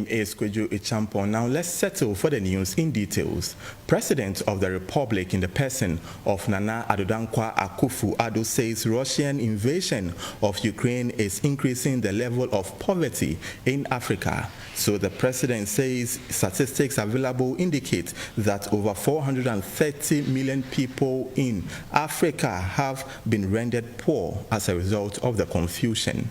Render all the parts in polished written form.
name is Kweju Ichampon. Now let's settle for the news in details. President of the Republic in the person of Nana Addo Akufo Addo says Russian invasion of Ukraine is increasing the level of poverty in Africa. So the president says statistics available indicate that over 430 million people in Africa have been rendered poor as a result of the confusion.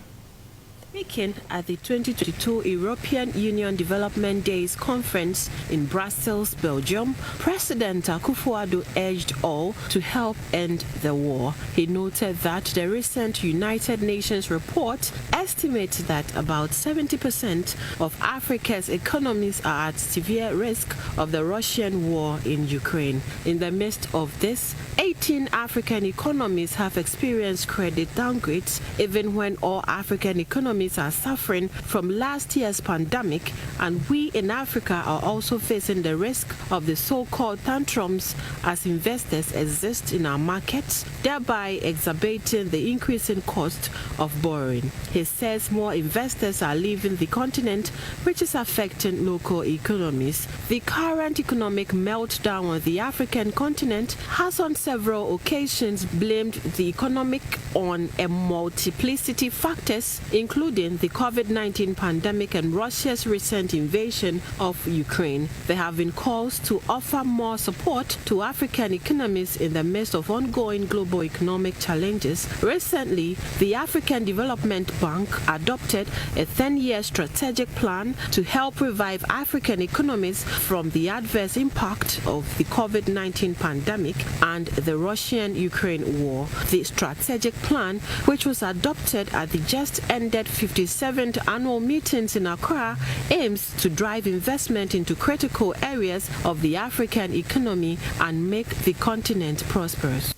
Speaking at the 2022 European Union Development Days conference in Brussels, Belgium, President Akufo Addo urged all to help end the war. He noted that the recent United Nations report estimates that about 70% of Africa's economies are at severe risk of the Russian war in Ukraine. In the midst of this, 18 African economies have experienced credit downgrades, even when all African economies are suffering from last year's pandemic, and we in Africa are also facing the risk of the so-called tantrums as investors exist in our markets, thereby exacerbating the increasing cost of borrowing. He says more investors are leaving the continent, which is affecting local economies. The current economic meltdown on the African continent has on several occasions blamed the economic on a multiplicity factors, including the COVID-19 pandemic and Russia's recent invasion of Ukraine. There have been calls to offer more support to African economies in the midst of ongoing global economic challenges. Recently, the African Development Bank adopted a 10-year strategic plan to help revive African economies from the adverse impact of the COVID-19 pandemic and the Russian-Ukraine war. The strategic plan, which was adopted at the just-ended 57th annual meetings in Accra, aims to drive investment into critical areas of the African economy and make the continent prosperous.